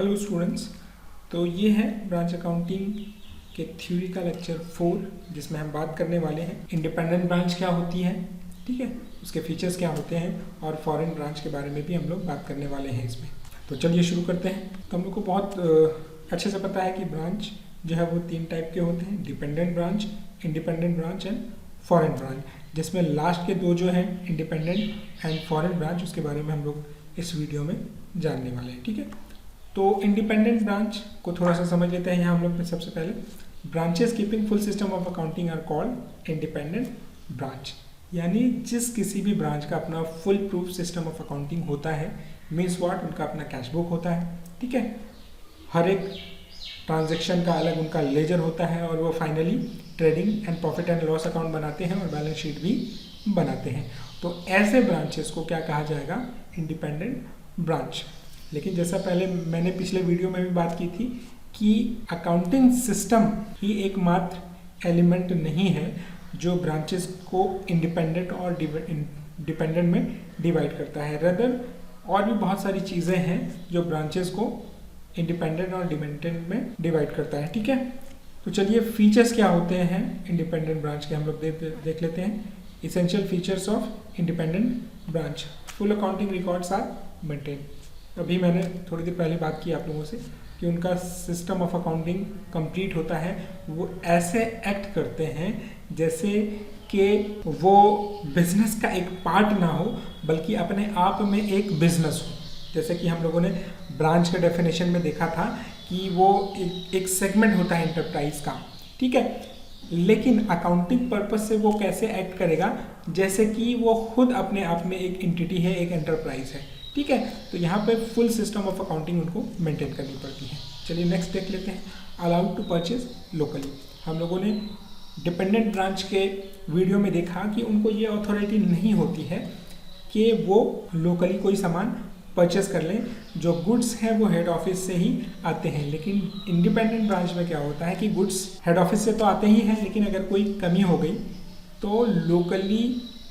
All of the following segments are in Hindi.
Hello students. तो ये है ब्रांच अकाउंटिंग के थ्योरी का लेक्चर 4 जिसमें हम बात करने वाले हैं इंडिपेंडेंट ब्रांच क्या होती है, ठीक है, उसके फीचर्स क्या होते हैं और फॉरेन ब्रांच के बारे में भी हम लोग बात करने वाले हैं इसमें। तो चलिए शुरू करते हैं। तो हम लोग को बहुत अच्छे से पता है कि ब्रांच जो है वो 3 टाइप के होते हैं, dependent branch, independent branch and foreign branch, जिसमें लास्ट के 2 जो हैं इंडिपेंडेंट एंड फॉरेन ब्रांच, उसके बारे में हम लोग इस वीडियो में जानने वाले हैं, ठीक है। तो इंडिपेंडेंट ब्रांच को थोड़ा सा समझ लेते हैं। यहाँ हम लोग सबसे पहले branches keeping full system of accounting are called independent branch, यानी जिस किसी भी ब्रांच का अपना full proof system of accounting होता है, मीन्स व्हाट, उनका अपना कैश बुक होता है, ठीक है, हर एक ट्रांजेक्शन का अलग उनका लेजर होता है और वो finally trading and profit and loss account बनाते हैं और बैलेंस शीट भी बनाते हैं। तो ऐसे ब्रांचेस को क्या कहा जाएगा? Independent branch. लेकिन जैसा पहले मैंने पिछले वीडियो में भी बात की थी कि अकाउंटिंग सिस्टम ही एकमात्र एलिमेंट नहीं है जो ब्रांचेस को इंडिपेंडेंट और डिपेंडेंट में डिवाइड करता है। रदर और भी बहुत सारी चीज़ें हैं जो ब्रांचेस को इंडिपेंडेंट और डिपेंडेंट में डिवाइड करता है, ठीक है। तो चलिए फीचर्स क्या होते हैं इंडिपेंडेंट ब्रांच के हम लोग देख लेते हैं। Essential features of independent branch: full accounting records are maintain. अभी मैंने थोड़ी देर पहले बात की आप लोगों से कि उनका सिस्टम ऑफ अकाउंटिंग कंप्लीट होता है। वो ऐसे एक्ट करते हैं जैसे कि वो बिजनेस का एक पार्ट ना हो बल्कि अपने आप में एक बिजनेस हो। जैसे कि हम लोगों ने ब्रांच के डेफिनेशन में देखा था कि वो एक सेगमेंट होता है एंटरप्राइज का, ठीक है। लेकिन अकाउंटिंग पर्पस से वो कैसे एक्ट करेगा? जैसे कि वो खुद अपने आप में एक एंटिटी है, एक एंटरप्राइज है, ठीक है। तो यहाँ पे फुल सिस्टम ऑफ अकाउंटिंग उनको मेंटेन करनी पड़ती है। चलिए नेक्स्ट देख लेते हैं। Allowed to purchase locally. हम लोगों ने डिपेंडेंट ब्रांच के वीडियो में देखा कि उनको ये अथॉरिटी नहीं होती है कि वो लोकली कोई सामान परचेस कर लें। जो गुड्स हैं वो हेड ऑफिस से ही आते हैं। लेकिन इंडिपेंडेंट ब्रांच में क्या होता है कि गुड्स हेड ऑफिस से तो आते ही हैं, लेकिन अगर कोई कमी हो गई तो लोकली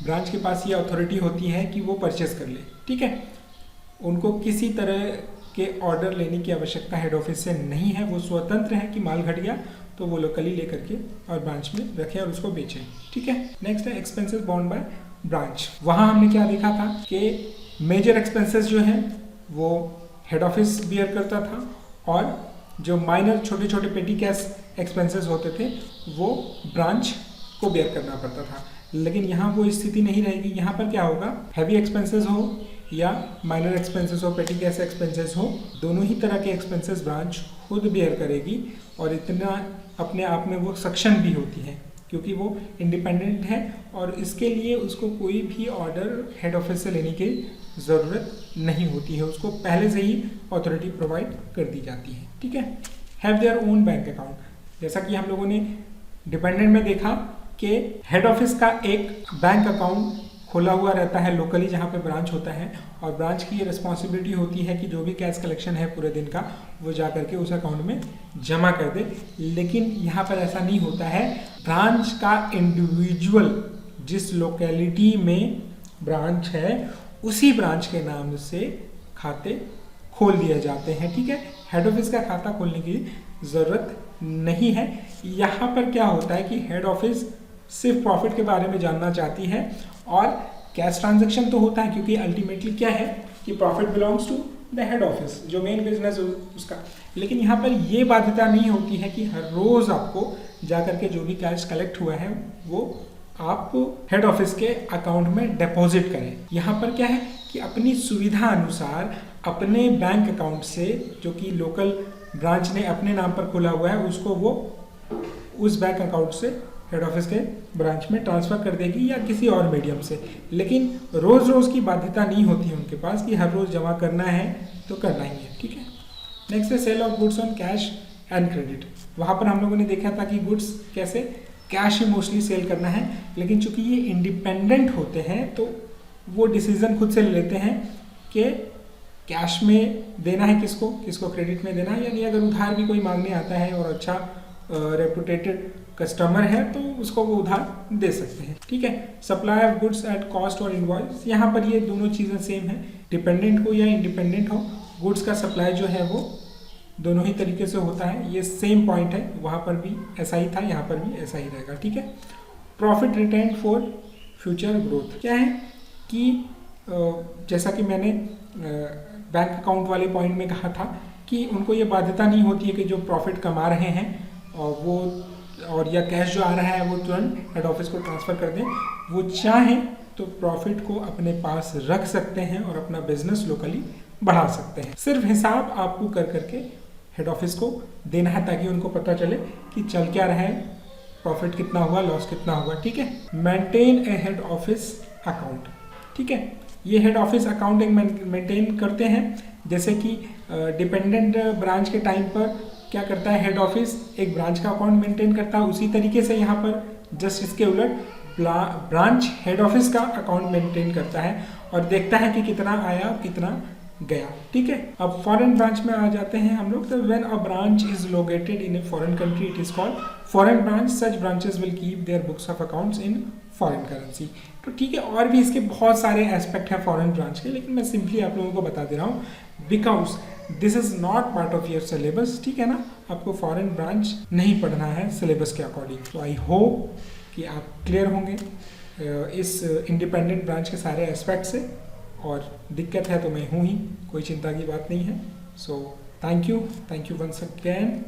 ब्रांच के पास ये अथॉरिटी होती है कि वो परचेस कर ले, ठीक है। उनको किसी तरह के ऑर्डर लेने की आवश्यकता हेड ऑफिस से नहीं है। वो स्वतंत्र है कि माल घट गया तो वो लोकली लेकर के और ब्रांच में रखें और उसको बेचें, ठीक है। नेक्स्ट है एक्सपेंसेस बाउंड बाय ब्रांच। वहाँ हमने क्या देखा था कि मेजर एक्सपेंसेस जो हैं वो हेड ऑफिस बियर करता था और जो माइनर छोटे छोटे पेटी कैश एक्सपेंसेस होते थे वो ब्रांच को बियर करना पड़ता था। लेकिन यहाँ वो स्थिति नहीं रहेगी। यहाँ पर क्या होगा, हैवी एक्सपेंसेस हो या माइनर एक्सपेंसेस हो, पेटी कैश एक्सपेंसेस हो, दोनों ही तरह के एक्सपेंसेस ब्रांच खुद बियर करेगी और इतना अपने आप में वो सक्षम भी होती है क्योंकि वो इंडिपेंडेंट है और इसके लिए उसको कोई भी ऑर्डर हेड ऑफिस से लेने की ज़रूरत नहीं होती है। उसको पहले से ही अथॉरिटी प्रोवाइड कर दी जाती है, ठीक है। Have their own bank account. जैसा कि हम लोगों ने डिपेंडेंट में देखा कि हेड ऑफिस का एक बैंक अकाउंट खोला हुआ रहता है लोकली जहाँ पे ब्रांच होता है और ब्रांच की ये रिस्पॉन्सिबिलिटी होती है कि जो भी कैश कलेक्शन है पूरे दिन का वो जा करके उस अकाउंट में जमा कर दे। लेकिन यहाँ पर ऐसा नहीं होता है। ब्रांच का इंडिविजुअल जिस लोकेलिटी में ब्रांच है उसी ब्रांच के नाम से खाते खोल दिए जाते हैं, ठीक है। हेड ऑफिस का खाता खोलने की ज़रूरत नहीं है। यहाँ पर क्या होता है कि हेड ऑफिस सिर्फ प्रॉफिट के बारे में जानना चाहती है और कैश ट्रांजैक्शन तो होता है क्योंकि अल्टीमेटली क्या है कि profit belongs to the head office, जो मेन बिजनेस उसका। लेकिन यहाँ पर ये बाध्यता नहीं होती है कि हर रोज़ आपको जाकर के जो भी कैश कलेक्ट हुआ है वो आप हेड ऑफिस के अकाउंट में डिपॉजिट करें। यहाँ पर क्या है कि अपनी सुविधा अनुसार अपने बैंक अकाउंट से जो कि लोकल ब्रांच ने अपने नाम पर खोला हुआ है उसको वो उस बैंक अकाउंट से हेड ऑफिस के ब्रांच में ट्रांसफ़र कर देगी या किसी और मीडियम से। लेकिन रोज़ रोज़ की बाध्यता नहीं होती है उनके पास कि हर रोज़ जमा करना है तो करना ही है, ठीक है। नेक्स्ट है sale of goods on cash and credit. वहाँ पर हम लोगों ने देखा था कि गुड्स कैसे कैश ही मोस्टली सेल करना है। लेकिन चूंकि ये इंडिपेंडेंट होते हैं तो वो डिसीज़न खुद से ले लेते हैं कि कैश में देना है किसको, किसको क्रेडिट में देना है। यानी अगर उधार भी कोई मांगने आता है और अच्छा रेपुटेटेड कस्टमर है तो उसको वो उधार दे सकते हैं, ठीक है। Supply of goods at cost और इनवॉइस। यहाँ पर ये दोनों चीज़ें सेम है, डिपेंडेंट हो या इंडिपेंडेंट हो, गुड्स का सप्लाई जो है वो दोनों ही तरीके से होता है, ये सेम पॉइंट है, वहाँ पर भी ऐसा ही था, यहाँ पर भी ऐसा ही रहेगा, ठीक है। Profit retain for future growth क्या है कि जैसा कि मैंने बैंक अकाउंट वाले पॉइंट में कहा था कि उनको ये बाध्यता नहीं होती है कि जो प्रॉफिट कमा रहे हैं और वो और या कैश जो आ रहा है वो तुरंत हेड ऑफिस को ट्रांसफ़र कर दें। वो चाहें तो प्रॉफिट को अपने पास रख सकते हैं और अपना बिजनेस लोकली बढ़ा सकते हैं। सिर्फ हिसाब आपको कर करके हेड ऑफिस को देना है ताकि उनको पता चले कि चल क्या रहा है, प्रॉफिट कितना हुआ, लॉस कितना हुआ, ठीक है। मेंटेन ए हेड ऑफिस अकाउंट, ठीक है। ये हेड ऑफिस अकाउंटिंग मेंटेन करते हैं, जैसे कि डिपेंडेंट ब्रांच के टाइम पर क्या करता है हेड ऑफिस एक ब्रांच का अकाउंट मेंटेन करता है, उसी तरीके से यहाँ पर जस्ट इसके उलट ब्रांच हेड ऑफिस का अकाउंट मेंटेन करता है और देखता है कि कितना आया कितना गया, ठीक है। अब फॉरेन ब्रांच में आ जाते हैं हम लोग। तो when a branch is located in a foreign country it is called foreign branch. Such branches will keep their books of accounts in foreign currency. तो ठीक है, और भी इसके बहुत सारे एस्पेक्ट हैं फॉरेन ब्रांच के, लेकिन मैं सिंपली आप लोगों को बता दे रहा हूँ because this is not part of your syllabus, ठीक है ना। आपको फॉरेन ब्रांच नहीं पढ़ना है सिलेबस के अकॉर्डिंग। तो आई होप कि आप क्लियर होंगे इस इंडिपेंडेंट ब्रांच के सारे एस्पेक्ट से, और दिक्कत है तो मैं हूँ ही, कोई चिंता की बात नहीं है। So thank you once again.